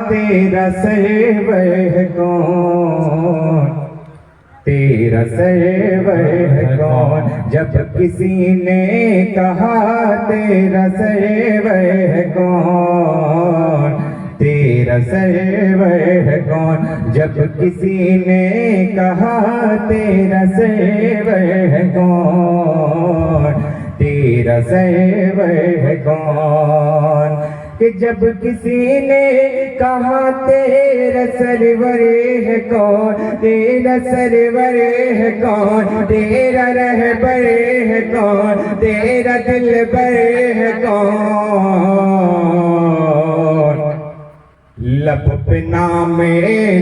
तेरा सर्वर है कौन, तेरा सर्वर है कौन। जब किसी ने कहा तेरा सर्वर है कौन, तेरा सर्वर है कौन। जब किसी ने कहा तेरा सर्वर है कौन, तेरा सर्वर है कौन। कि जब किसी ने कहा तेरा सरवर है कौन, तेरा सरवर है कौन, तेरा रहबर है कौन, तेरा दिलबर है कौन। लब पे नामे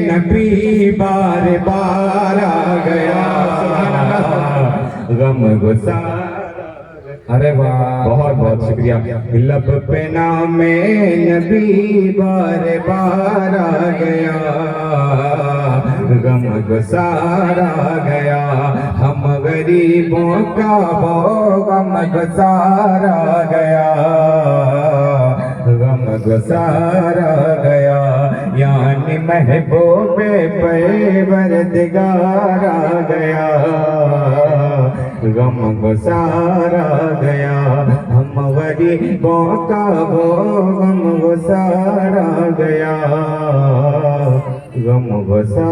नबी बार बार आ गया, गम गुसार। अरे वाह, बहुत बहुत शुक्रिया। लब पे नामे नबी बार बार आ गया, गम गुसार आ गया। हम गरीबों का वो गम गुसार आ गया, गम गुसार आ गया। यानी महबूबे परवरदिगार आ गया, गम गुसार आ गया। हम गरीबों का वो गम गुसार आ गया, गम गुसार।